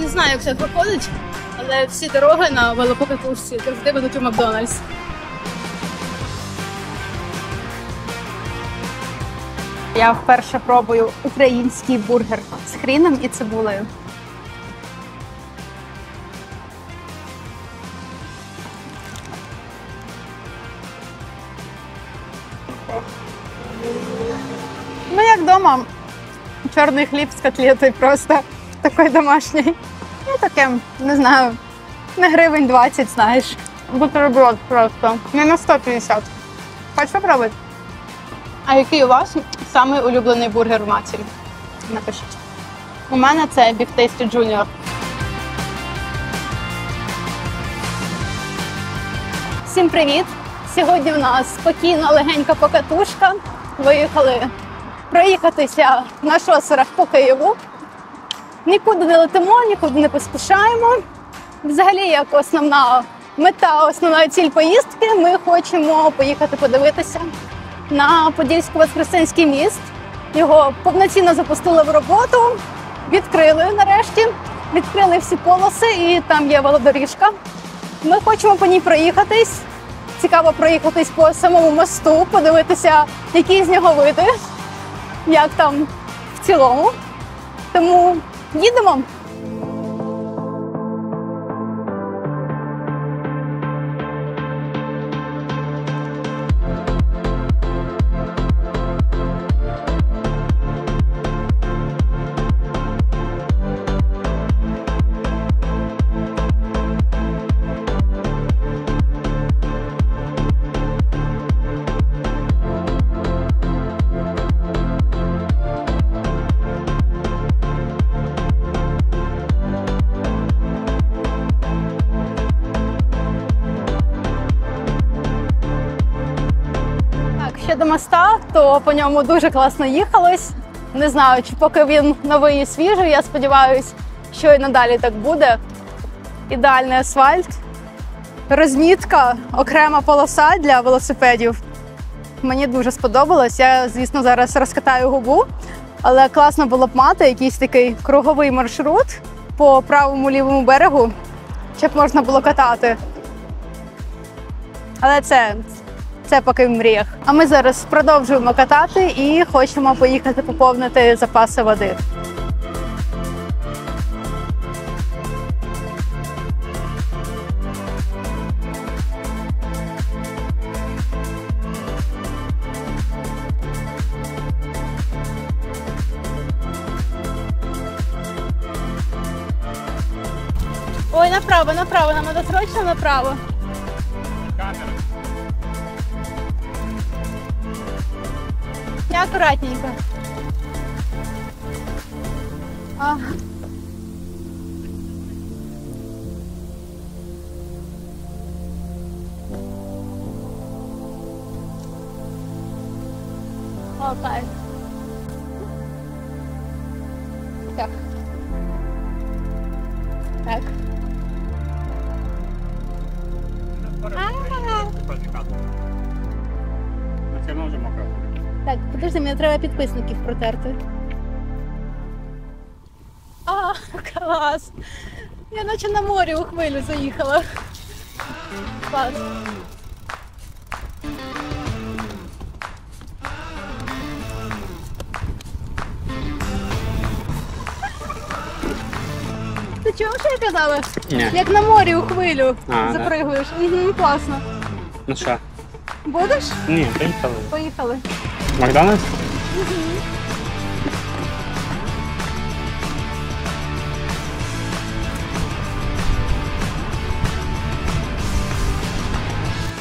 знаю, як це виходить, але всі дороги на велопокатушці завжди ведуть у Макдональдс. Я вперше пробую український бургер з хріном і цибулею. Ну, як вдома. Чорний хліб з котлетою просто такий домашній. Ну, таке, не знаю, на гривень 20, знаєш. Бутерброд просто. Не на 150. Хочеш спробувати? А який у вас самий улюблений бургер в матері? Напишіть. У мене це Beef Tasty Junior. Всім привіт! Сьогодні в нас спокійна, легенька покатушка. Виїхали проїхатися на шосерах по Києву. Нікуди не летимо, нікуди не поспішаємо. Взагалі, як основна мета, основна ціль поїздки, ми хочемо поїхати подивитися на Подільсько-Воскресенський міст. Його повноцінно запустили в роботу, відкрили нарешті, відкрили всі полоси і там є велодоріжка. Ми хочемо по ній проїхатись. Цікаво проїхатись по самому мосту, подивитися, які з нього види, як там в цілому. Тому їдемо! До моста, то по ньому дуже класно їхалось. Не знаю, чи поки він новий і свіжий, я сподіваюся, що і надалі так буде. Ідеальний асфальт, розмітка, окрема полоса для велосипедів. Мені дуже сподобалось. Я, звісно, зараз розкатаю губу, але класно було б мати якийсь такий круговий маршрут по правому-лівому берегу, щоб можна було катати. Але це поки в мріях. А ми зараз продовжуємо катати і хочемо поїхати поповнити запаси води. Ой, направо, нам треба срочно направо. Я аккуратненько. Окей. Так. Так. Так, подожди, мені треба підписників протерти. Клас! Я наче на морі у хвилю заїхала. Клас. Ти чув, що я казала? Ні. Як на морі у хвилю запригуєш. Угу, класно. Ну що? Будеш? Ні, поїхали. Поїхали. Макдональдс?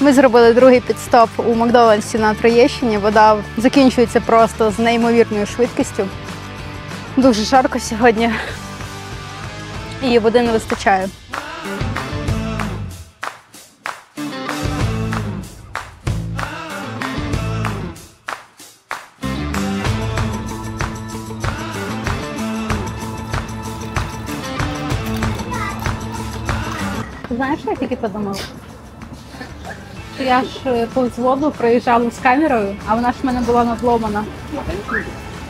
Ми зробили другий підстоп у Макдональдсі на Троєщині. Вода закінчується просто з неймовірною швидкістю. Дуже жарко сьогодні. І води не вистачає. Знаєш, що я тільки подумала? Я ж повз воду проїжджала з камерою, а вона ж в мене була надломана.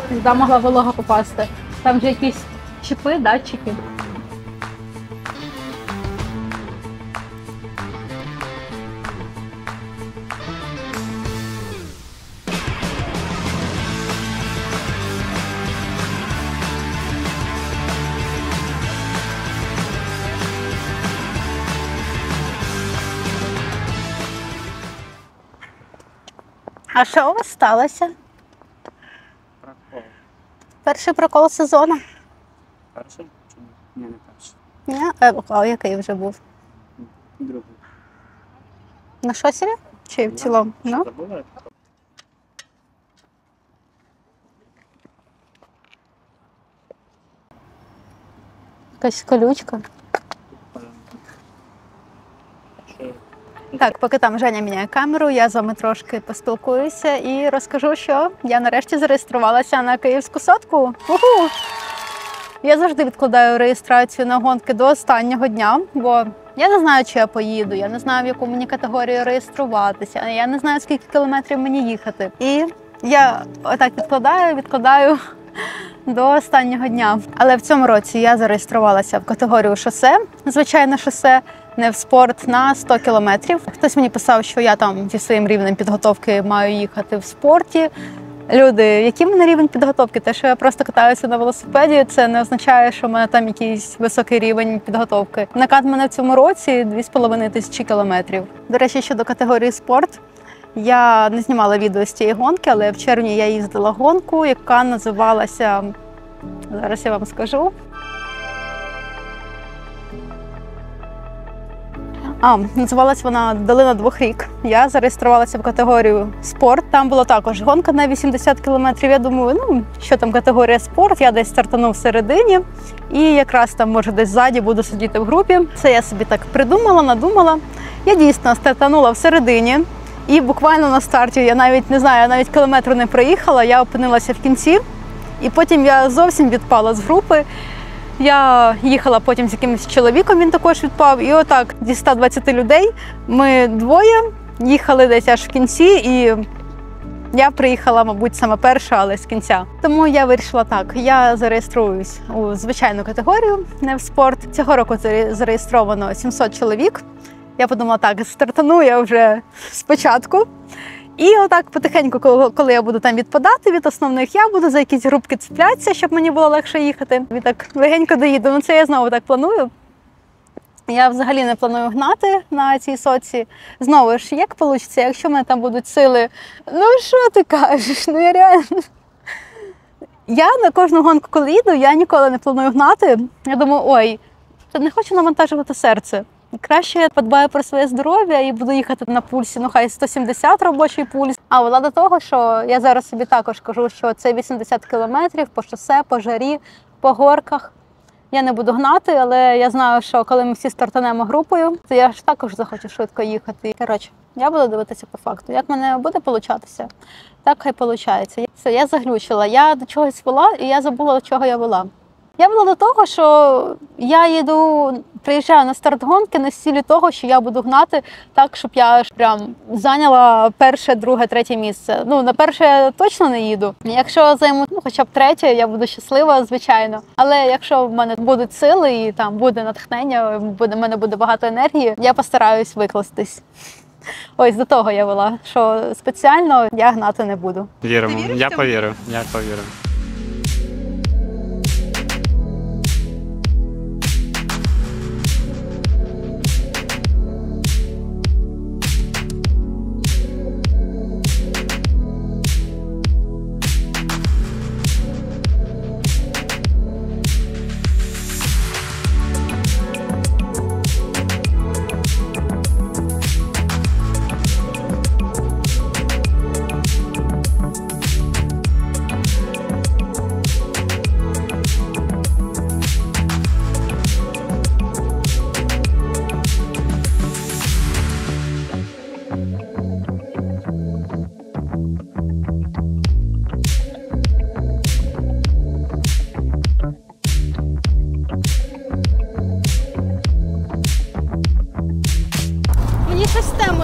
Туди могла волога попасти. Там же якісь чіпи, датчики. А що у вас сталося? Прокол. Перший прокол сезону? Перший? Чи ні? Ні, не перший. Ні? А який вже був? Другий. На шосері? Чи в цілому? Ну? Забула? Якась колючка. Що? Так, поки там Женя міняє камеру, я з вами трошки поспілкуюся і розкажу, що я нарешті зареєструвалася на Київську сотку. Уху! Я завжди відкладаю реєстрацію на гонки до останнього дня, бо я не знаю, чи я поїду, я не знаю, в яку мені категорію реєструватися, я не знаю, скільки кілометрів мені їхати. І я отак відкладаю до останнього дня. Але в цьому році я зареєструвалася в категорію шосе, звичайне шосе, не в спорт, на 100 кілометрів. Хтось мені писав, що я там зі своїм рівнем підготовки маю їхати в спорті. Люди, який в мене рівень підготовки? Те, що я просто катаюся на велосипеді, це не означає, що в мене там якийсь високий рівень підготовки. Накат в мене в цьому році 2500 кілометрів. До речі, щодо категорії спорт, я не знімала відео з цієї гонки, але в червні я їздила гонку, яка називалася, зараз я вам скажу. Називалась вона «Долина двох рік». Я зареєструвалася в категорію спорт. Там була також гонка на 80 кілометрів. Я думаю, що там категорія спорт, я десь стартану всередині. І якраз там, може, десь ззаді буду сидіти в групі. Це я собі так придумала, надумала. Я дійсно стартанула всередині. І буквально на старті, я навіть не знаю, я навіть кілометру не проїхала, я опинилася в кінці. І потім я зовсім відпала з групи. Я їхала потім з якимось чоловіком, він також відпав. І отак, зі 120 людей, ми двоє їхали десь аж в кінці, і я приїхала, мабуть, саме перша, але з кінця. Тому я вирішила так, я зареєструюсь у звичайну категорію, не в спорт. Цього року зареєстровано 700 чоловік. Я подумала, так, стартану я вже спочатку. І отак потихеньку, коли я буду там відпадати від основних, я буду за якісь групки цеплятися, щоб мені було легше їхати. І так легенько доїду. Ну це я знову так планую. Я взагалі не планую гнати на цій сотці. Знову ж, як вийде, якщо в мене там будуть сили, ну що ти кажеш, ну я реально... Я на кожну гонку, коли їду, я ніколи не планую гнати. Я думаю, ой, та не хочу навантажувати серце. Краще я подбаю про своє здоров'я і буду їхати на пульсі, ну хай 170 робочий пульс. А вона до того, що я зараз собі також кажу, що це 80 кілометрів по шосе, по жарі, по горках. Я не буду гнати, але я знаю, що коли ми всі стартанемо групою, то я ж також захочу швидко їхати. Коротше, я буду дивитися по факту. Як в мене буде получатися, так хай получається. Все, я заглючила, я до чогось вела і я забула, до чого я вела. Я була до того, що я приїжджаю на старт гонки на цілі того, що я буду гнати так, щоб я прям зайняла перше, друге, третє місце. Ну, на перше я точно не їду. Якщо займу хоча б третє, я буду щаслива, звичайно. Але якщо в мене будуть сили і там буде натхнення, в мене буде багато енергії, я постараюсь викластись. Ось до того я вела, що спеціально я гнати не буду. Віримо. Я повірю. Я повірю.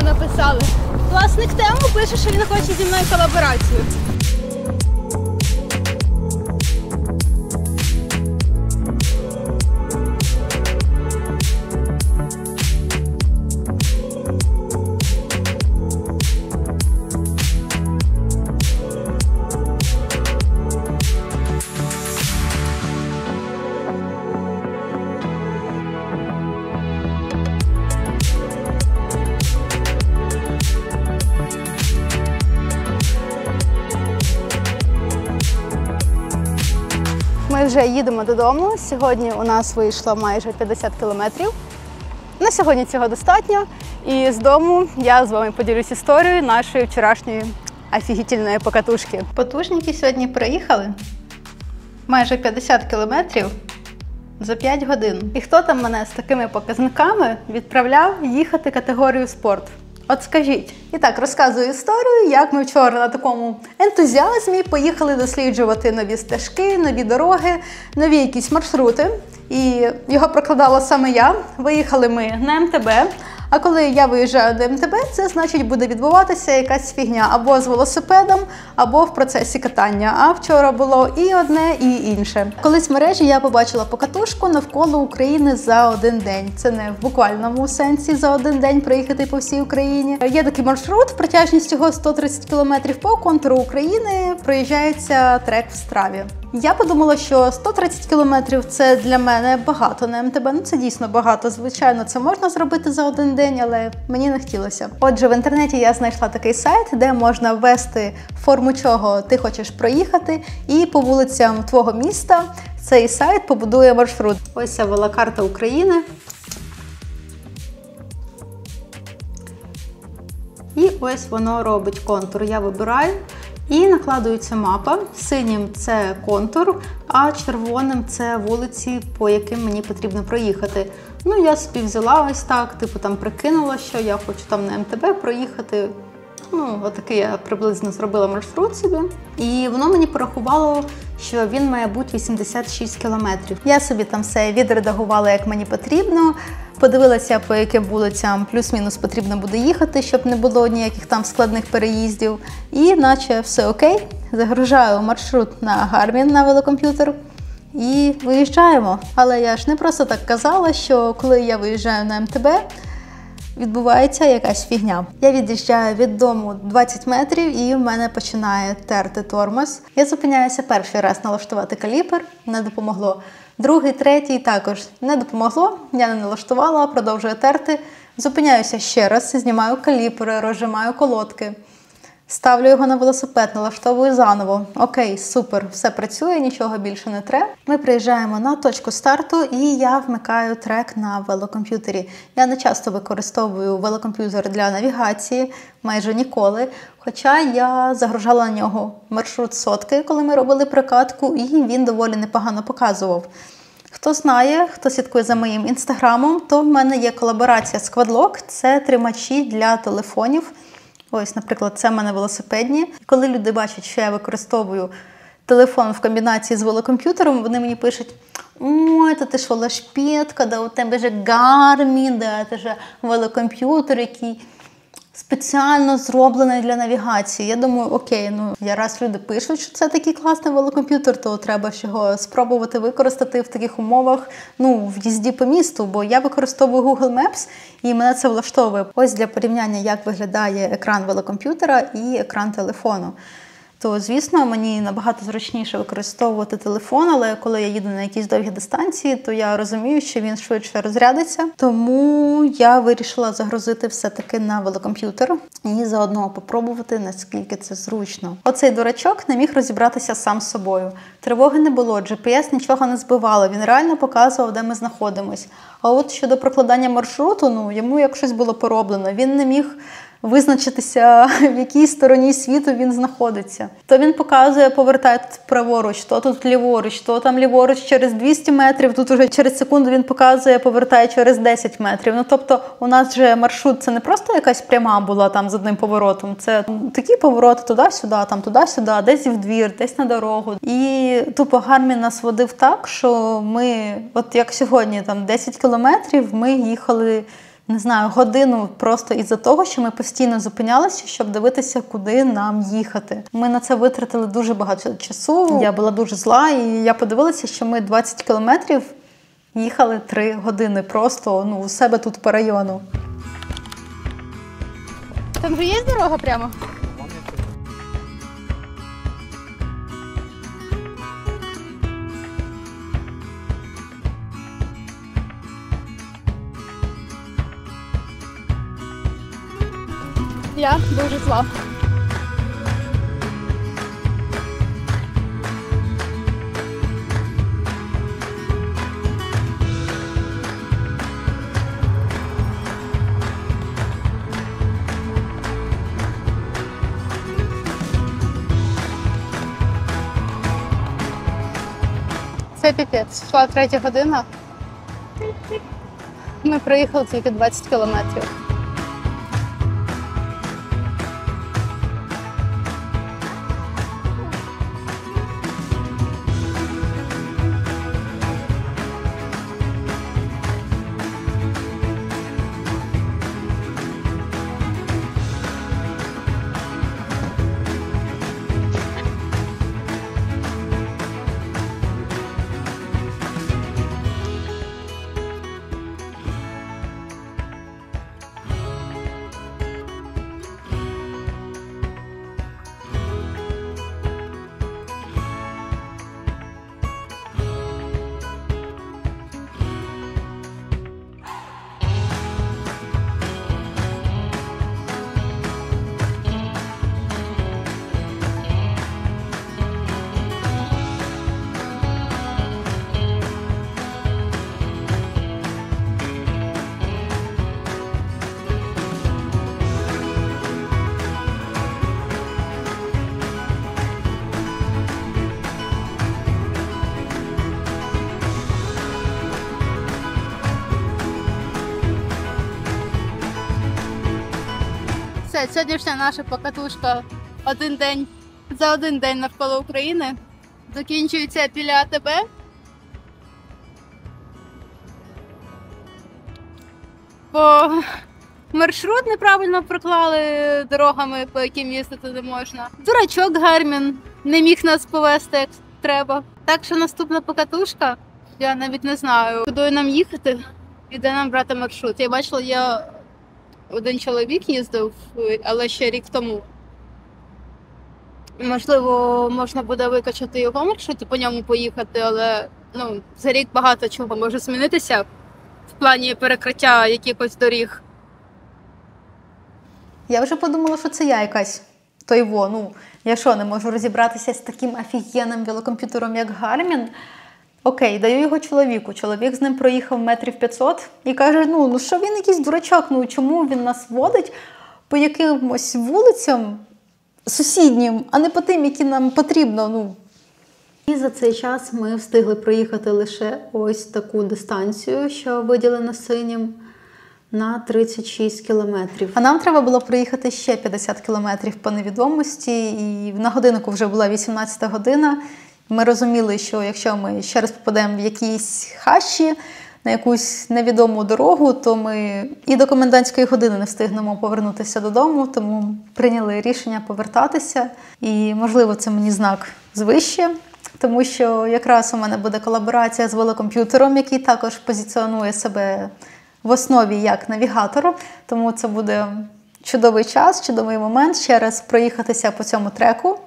Написали. Власник тему пише, що він хоче зі мною колаборацію. Ми вже їдемо додому. Сьогодні у нас вийшло майже 50 кілометрів. На сьогодні цього достатньо. І з дому я з вами поділюсь історією нашої вчорашньої офігітельної покатушки. Потужники сьогодні приїхали. Майже 50 кілометрів за 5 годин. І хто там мене з такими показниками відправляв їхати категорію спорт? От скажіть. І так, розказую історію, як ми вчора на такому ентузіазмі поїхали досліджувати нові стежки, нові дороги, нові якісь маршрути. І його прокладала саме я. Виїхали ми на МТБ. А коли я виїжджаю до МТБ, це значить буде відбуватися якась фігня або з велосипедом, або в процесі катання. А вчора було і одне, і інше. Колись в мережі я побачила покатушку навколо України за один день. Це не в буквальному сенсі за один день проїхати по всій Україні. Є такий маршрут, протяжність його 130 км по контуру України, проїжджається трек в Страві. Я подумала, що 130 кілометрів – це для мене багато на МТБ. Ну, це дійсно багато. Звичайно, це можна зробити за один день, але мені не хотілося. Отже, в інтернеті я знайшла такий сайт, де можна ввести форму чого ти хочеш проїхати, і по вулицям твого міста цей сайт побудує маршрут. Ось ця велокарта України. І ось воно робить контур. Я вибираю. І накладується мапа. Синім – це контур, а червоним – це вулиці, по яким мені потрібно проїхати. Ну, я собі взяла ось так, типу там прикинула, що я хочу там на МТБ проїхати. Ну, отакий я приблизно зробила маршрут собі. І воно мені порахувало, що він має бути 86 кілометрів. Я собі там все відредагувала, як мені потрібно. Подивилася, по яким вулицям плюс-мінус потрібно буде їхати, щоб не було ніяких там складних переїздів. І наче все окей. Загружаю маршрут на Garmin, на велокомп'ютер. І виїжджаємо. Але я ж не просто так казала, що коли я виїжджаю на МТБ, відбувається якась фігня. Я від'їжджаю від дому 20 метрів і в мене починає терти тормоз. Я зупиняюся перший раз налаштувати каліпер, не допомогло. Другий, третій також не допомогло, я не налаштувала, продовжую терти. Зупиняюся ще раз, знімаю каліпери, розжимаю колодки. Ставлю його на велосипед, налаштовую заново. Окей, супер, все працює, нічого більше не треба. Ми приїжджаємо на точку старту і я вмикаю трек на велокомп'ютері. Я не часто використовую велокомп'ютер для навігації, майже ніколи. Хоча я загружала на нього маршрут сотки, коли ми робили прокатку, і він доволі непогано показував. Хто знає, хто слідкує за моїм інстаграмом, то в мене є колаборація з Quadlock. Це тримачі для телефонів. Ось, наприклад, це в мене велосипедні. Коли люди бачать, що я використовую телефон в комбінації з велокомп'ютером, вони мені пишуть: ой, то ти що, лашпетка, да у тебе же Garmin, да, це ж велокомп'ютер, який спеціально зроблений для навігації. Я думаю, окей, ну, раз люди пишуть, що це такий класний велокомп'ютер, то треба ж його спробувати використати в таких умовах, ну, в їзді по місту, бо я використовую Google Maps, і мене це влаштовує. Ось для порівняння, як виглядає екран велокомп'ютера і екран телефону. То, звісно, мені набагато зручніше використовувати телефон, але коли я їду на якісь довгі дистанції, то я розумію, що він швидше розрядиться. Тому я вирішила загрузити все-таки на велокомп'ютер і заодно попробувати, наскільки це зручно. Оцей дурачок не міг розібратися сам з собою. Тривоги не було, GPS нічого не збивало, він реально показував, де ми знаходимось. А от щодо прокладання маршруту, ну, йому як щось було пороблено. Він не міг визначитися, в якій стороні світу він знаходиться. То він показує, повертай тут праворуч, то тут ліворуч, то там ліворуч через 200 метрів, тут уже через секунду він показує, повертай через 10 метрів. Ну, тобто, у нас же маршрут, це не просто якась пряма була там з одним поворотом, це такі повороти туди-сюди, там туди-сюди, десь в двір, десь на дорогу. І тупо Garmin нас водив так, що ми, от як сьогодні, там 10 кілометрів, ми їхали, не знаю, годину просто із-за того, що ми постійно зупинялися, щоб дивитися, куди нам їхати. Ми на це витратили дуже багато часу. Я була дуже зла, і я подивилася, що ми 20 кілометрів їхали 3 години просто, ну, у себе тут по району. Там же є дорога прямо? Я дуже зла. Це піпець. Йшла 3 година. Ми проїхали тільки 20 кілометрів. Все, сьогоднішня наша покатушка за один день навколо України. Закінчується біля АТБ. Бо маршрут неправильно проклали дорогами, по яким їздити не можна. Дурачок Гармін не міг нас повезти як треба. Так що наступна покатушка, я навіть не знаю, куди нам їхати і де нам брати маршрут. Я бачила, один чоловік їздив, але ще рік тому. Можливо, можна буде викачати його маршрут і по ньому поїхати, але за рік багато чого може змінитися в плані перекриття якихось доріг. Я вже подумала, що це я якась. Я що, не можу розібратися з таким офігенним велокомп'ютером, як Garmin? Окей, даю його чоловіку. Чоловік з ним проїхав 500 метрів і каже, що він якийсь дурачок, чому він нас водить по якимось вулицям сусіднім, а не по тим, які нам потрібно. І за цей час ми встигли проїхати лише ось таку дистанцію, що виділена синім, на 36 кілометрів. А нам треба було проїхати ще 50 кілометрів по невідомості, і на годиннику вже була 18 година. Ми розуміли, що якщо ми ще раз попадемо в якісь хащі, на якусь невідому дорогу, то ми і до комендантської години не встигнемо повернутися додому, тому прийняли рішення повертатися. І, можливо, це мені знак звище, тому що якраз у мене буде колаборація з велокомп'ютером, який також позиціонує себе в основі як навігатор, тому це буде чудовий час, чудовий момент ще раз проїхатися по цьому треку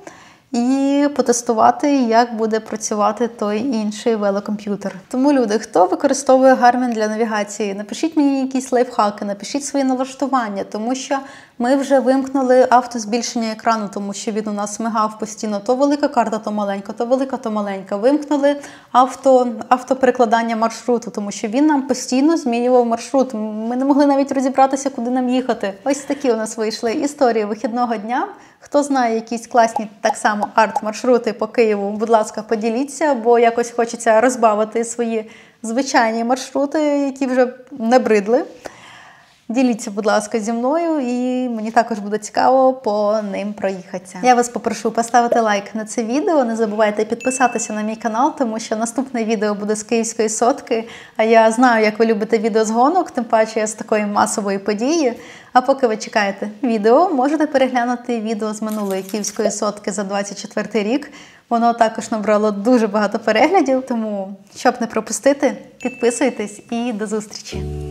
і потестувати, як буде працювати той інший велокомп'ютер. Тому, люди, хто використовує Garmin для навігації, напишіть мені якісь лайфхаки, напишіть свої налаштування, тому що ми вже вимкнули автозбільшення екрану, тому що він у нас мигав постійно. То велика карта, то маленька, то велика, то маленька. Вимкнули автоперекладання маршруту, тому що він нам постійно змінював маршрут. Ми не могли навіть розібратися, куди нам їхати. Ось такі у нас вийшли історії вихідного дня. Хто знає якісь класні так само арт-маршрути по Києву, будь ласка, поділіться, бо якось хочеться розбавити свої звичайні маршрути, які вже набридли. Діліться, будь ласка, зі мною, і мені також буде цікаво по ним проїхатися. Я вас попрошу поставити лайк на це відео, не забувайте підписатися на мій канал, тому що наступне відео буде з Київської сотки, а я знаю, як ви любите відео з гонок, тим паче з такої масової події. А поки ви чекаєте відео, можете переглянути відео з минулої Київської сотки за 24 рік. Воно також набрало дуже багато переглядів, тому, щоб не пропустити, підписуйтесь і до зустрічі!